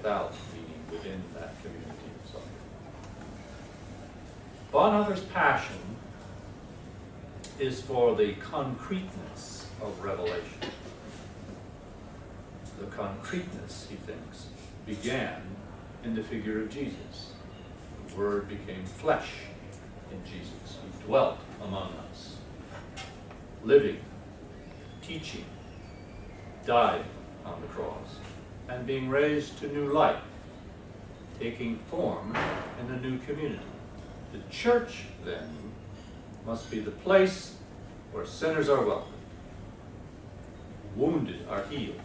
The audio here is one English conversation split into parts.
without, meaning within that community of suffering. Bonhoeffer's passion is for the concreteness of revelation. The concreteness, he thinks, began in the figure of Jesus. The Word became flesh in Jesus. He dwelt among us, living, teaching, dying on the cross, and being raised to new life, taking form in a new community. The church, then, must be the place where sinners are welcomed, wounded are healed,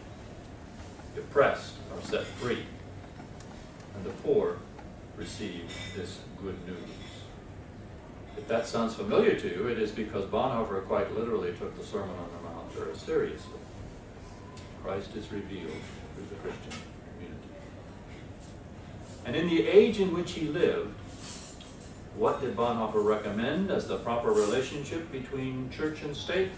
the oppressed are set free, and the poor receive this good news. If that sounds familiar to you, it is because Bonhoeffer quite literally took the Sermon on the Mount very seriously. Christ is revealed through the Christian community. And in the age in which he lived, what did Bonhoeffer recommend as the proper relationship between church and state?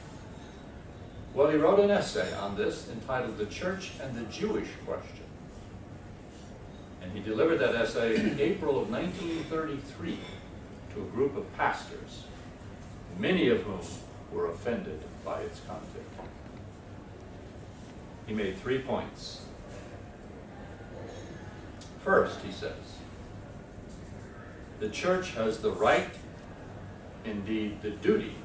Well, he wrote an essay on this entitled "The Church and the Jewish Question." And he delivered that essay in April of 1933 to a group of pastors, many of whom were offended by its content. He made 3 points. First, he says, the church has the right, indeed the duty,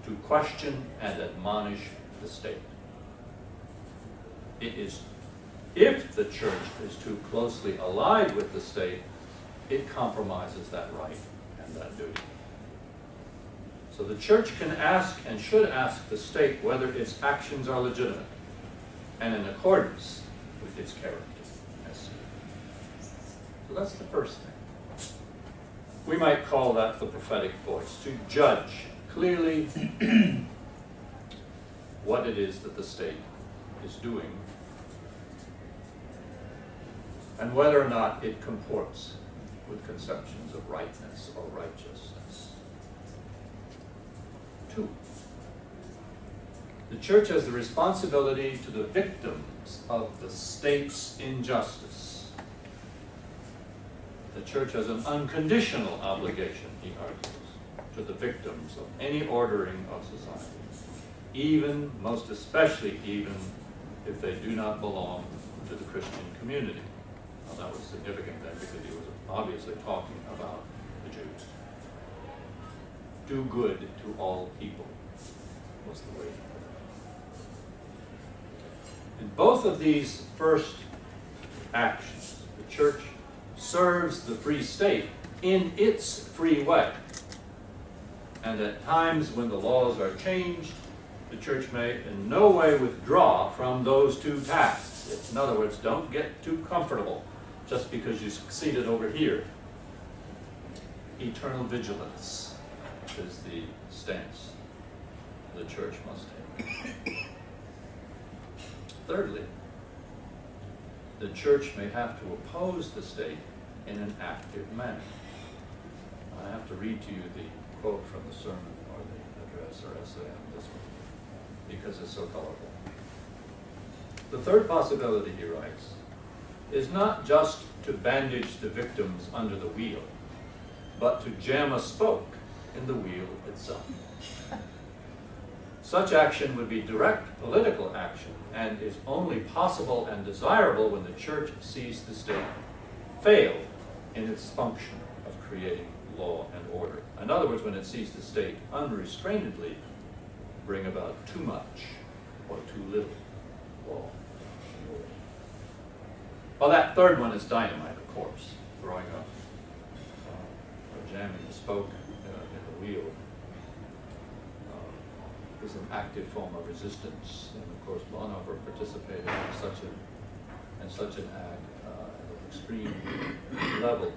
to question and admonish the state. It is, if the church is too closely allied with the state, it compromises that right and that duty. So the church can ask and should ask the state whether its actions are legitimate and in accordance with its character. So that's the first thing. We might call that the prophetic voice, to judge clearly what it is that the state is doing and whether or not it comports with conceptions of rightness or righteousness. 2, the church has the responsibility to the victims of the state's injustice. The church has an unconditional obligation, he argues, to the victims of any ordering of society, even, most especially even, if they do not belong to the Christian community. Now that was significant then because he was obviously talking about the Jews. Do good to all people was the way he put it. In both of these first actions, the church serves the free state in its free way. And at times when the laws are changed, the church may in no way withdraw from those two tasks. In other words, don't get too comfortable just because you succeeded over here. Eternal vigilance is the stance the church must take. Thirdly, the church may have to oppose the state in an active manner. I have to read to you the quote from the sermon or the address or essay on this one because it's so colorful. The third possibility, he writes, is not just to bandage the victims under the wheel, but to jam a spoke in the wheel itself. Such action would be direct political action and is only possible and desirable when the church sees the state fail in its function of creating law and order. In other words, when it sees the state unrestrainedly bring about too much or too little law and order. Well, that third one is dynamite, of course, throwing up or jamming the spoke in the wheel. Is an active form of resistance, and of course Bonhoeffer participated in such an act at an extreme level.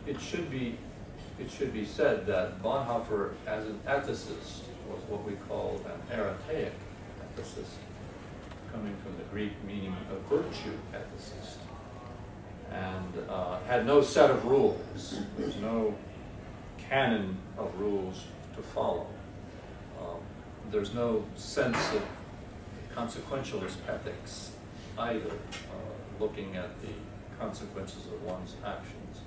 It should be said that Bonhoeffer, as an ethicist, was what we call an Eretaic ethicist, coming from the Greek meaning a virtue ethicist, and had no set of rules. There's no canon of rules to follow. There's no sense of consequentialist ethics either, looking at the consequences of one's actions.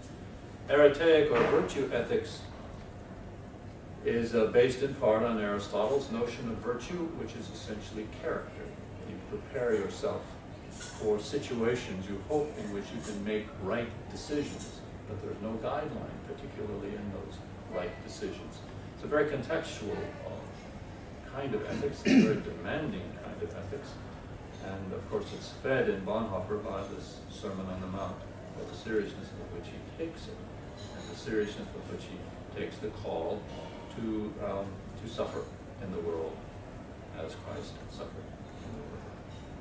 Arete or virtue ethics is based in part on Aristotle's notion of virtue, which is essentially character. You prepare yourself for situations you hope in which you can make right decisions, but there's no guideline, particularly in those right decisions. It's a very contextual kind of ethics, a very demanding kind of ethics, and of course it's fed in Bonhoeffer by this Sermon on the Mount, by the seriousness with which he takes it, and the seriousness with which he takes the call to suffer in the world as Christ suffered in the world.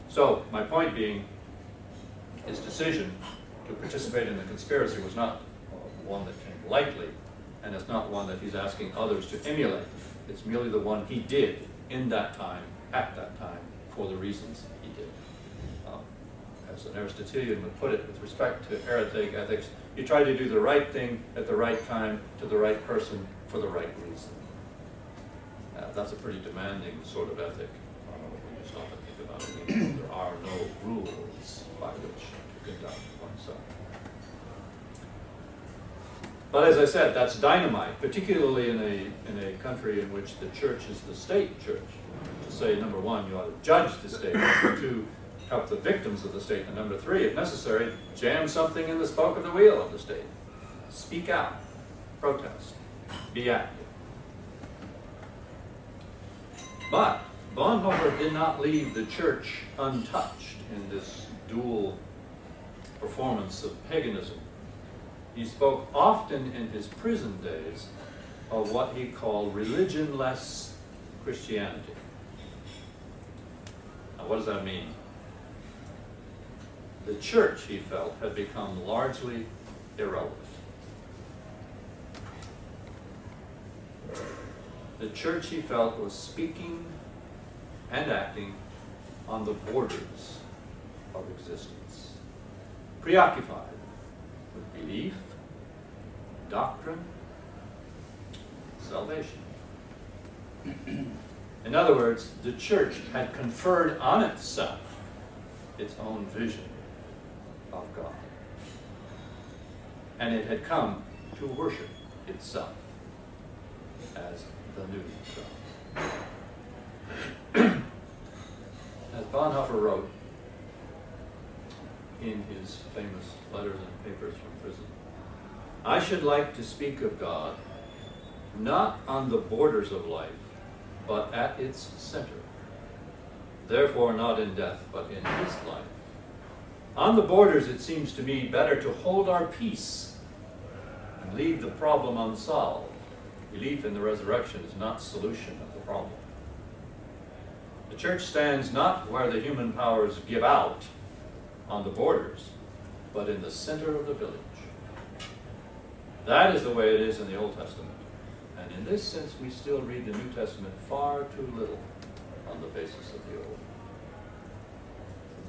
So, my point being, his decision to participate in the conspiracy was not one that came lightly, and it's not one that he's asking others to emulate. It's merely the one he did in that time, at that time, for the reasons he did. As an Aristotelian would put it, with respect to heretic ethics, you try to do the right thing at the right time to the right person for the right reason. That's a pretty demanding sort of ethic. When you stop and think about it, there are no rules by which to conduct oneself. But as I said, that's dynamite, particularly in a country in which the church is the state church. To say, number one, you ought to judge the state. Number two, help the victims of the state. And number three, if necessary, jam something in the spoke of the wheel of the state. Speak out, protest, be active. But Bonhoeffer did not leave the church untouched in this dual performance of paganism. He spoke often in his prison days of what he called religionless Christianity. Now, what does that mean? The church, he felt, had become largely irrelevant. The church, he felt, was speaking and acting on the borders of existence, preoccupied with belief, doctrine, salvation. In other words, the church had conferred on itself its own vision of God. And it had come to worship itself as the new God. As Bonhoeffer wrote in his famous letters and papers from prison, I should like to speak of God not on the borders of life, but at its center. Therefore not in death, but in his life. On the borders, it seems to me better to hold our peace and leave the problem unsolved. Belief in the resurrection is not solution of the problem. The church stands not where the human powers give out on the borders, but in the center of the village. That is the way it is in the Old Testament. And in this sense, we still read the New Testament far too little on the basis of the Old.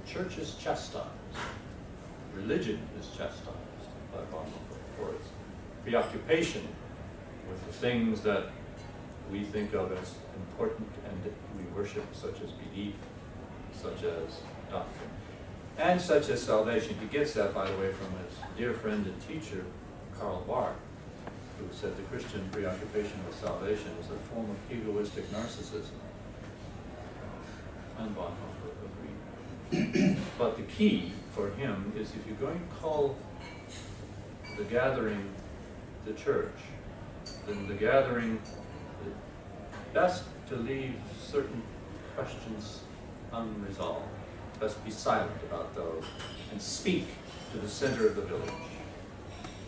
The church is chastised. Religion is chastised by Bonhoeffer for its preoccupation with the things that we think of as important and we worship, such as belief, such as doctrine, and such as salvation. He gets that, by the way, from his dear friend and teacher, Karl Barth, who said the Christian preoccupation with salvation is a form of egoistic narcissism. And Bonhoeffer agreed. But the key for him is, if you're going to call the gathering the church, then the gathering, best to leave certain questions unresolved. Best be silent about those and speak to the center of the village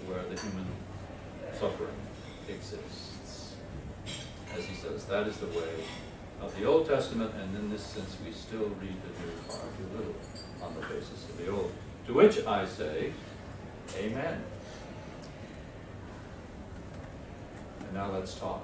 where the human suffering exists. As he says, that is the way of the Old Testament, and in this sense we still read the New far too little on the basis of the Old. To which I say, Amen. And now let's talk.